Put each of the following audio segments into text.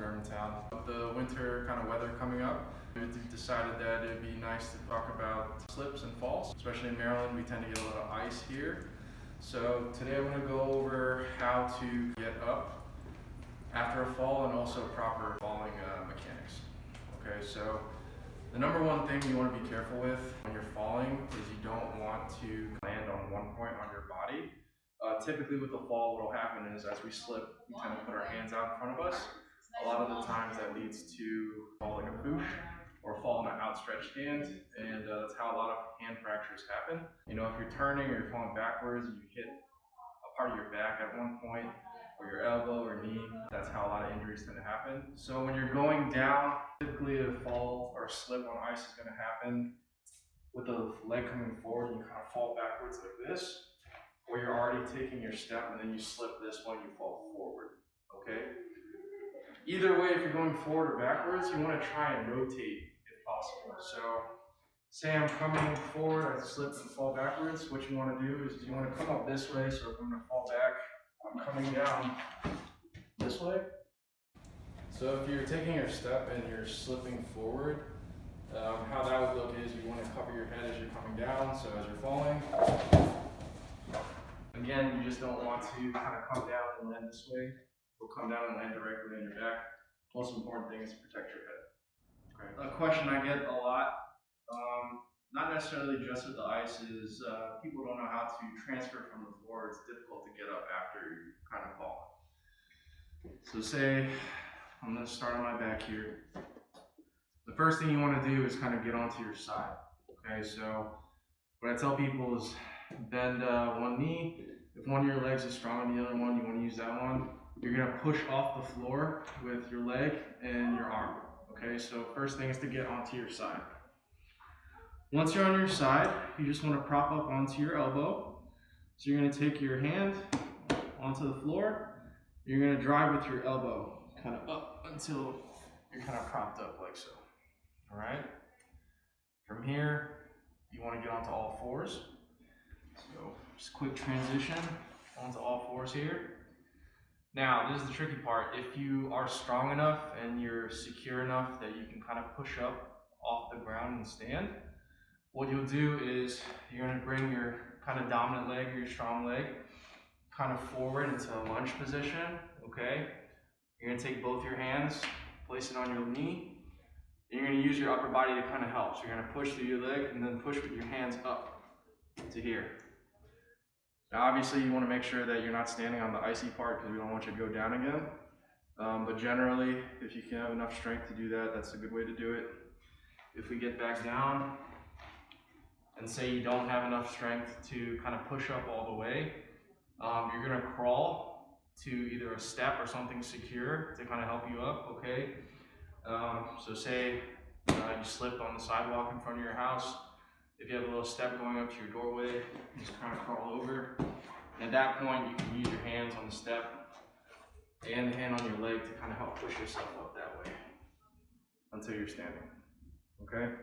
Germantown. With the winter kind of weather coming up, we decided that it'd be nice to talk about slips and falls. Especially in Maryland, we tend to get a lot of ice here. So today I'm going to go over how to get up after a fall and also proper falling mechanics. Okay, so the number one thing you want to be careful with when you're falling is you don't want to land on one point on your body. Typically with a fall, what will happen is as we slip, we tend to put our hands out in front of us. A lot of the times that leads to fall like a boot or fall in an outstretched hand, and that's how a lot of hand fractures happen. You know, if you're turning or you're falling backwards and you hit a part of your back at one point, or your elbow or knee, that's how a lot of injuries tend to happen. So when you're going down, typically a fall or a slip on ice is going to happen with the leg coming forward. You kind of fall backwards like this, or you're already taking your step and then you slip this way and you fall forward. Okay? Either way, if you're going forward or backwards, you want to try and rotate if possible. So say I'm coming forward, I slip and fall backwards. What you want to do is you want to come up this way. So if I'm going to fall back, I'm coming down this way. So if you're taking your step and you're slipping forward, how that would look is you want to cover your head as you're coming down. So as you're falling, again, you just don't want to kind of come down and land this way, or come down and land directly on your back. Most important thing is to protect your head. Okay. A question I get a lot, not necessarily just with the ice, is people don't know how to transfer from the floor. It's difficult to get up after you kind of fall. So say I'm going to start on my back here. The first thing you want to do is kind of get onto your side. Okay, so what I tell people is bend one knee. If one of your legs is stronger than the other one, you want to use that one. You're going to push off the floor with your leg and your arm. Okay, so first thing is to get onto your side. Once you're on your side, you just want to prop up onto your elbow. So you're going to take your hand onto the floor. You're going to drive with your elbow kind of up until you're kind of propped up like so. All right. From here, you want to get onto all fours. So just quick transition onto all fours here. Now, this is the tricky part. If you are strong enough and you're secure enough that you can kind of push up off the ground and stand, what you'll do is you're going to bring your kind of dominant leg or your strong leg kind of forward into a lunge position. Okay? You're going to take both your hands, place it on your knee. And you're going to use your upper body to kind of help. So you're going to push through your leg and then push with your hands up to here. Now obviously you want to make sure that you're not standing on the icy part because we don't want you to go down again. But generally, if you can have enough strength to do that, that's a good way to do it. If we get back down and say you don't have enough strength to kind of push up all the way, you're going to crawl to either a step or something secure to kind of help you up, okay? So say you slip on the sidewalk in front of your house. If you have a little step going up to your doorway, you just kind of crawl over. And at that point, you can use your hands on the step and the hand on your leg to kind of help push yourself up that way until you're standing, okay?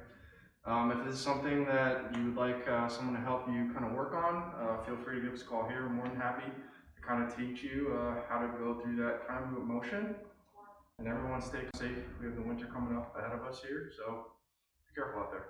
If this is something that you would like someone to help you kind of work on, feel free to give us a call here. We're more than happy to kind of teach you how to go through that kind of motion. And everyone stay safe. We have the winter coming up ahead of us here, so be careful out there.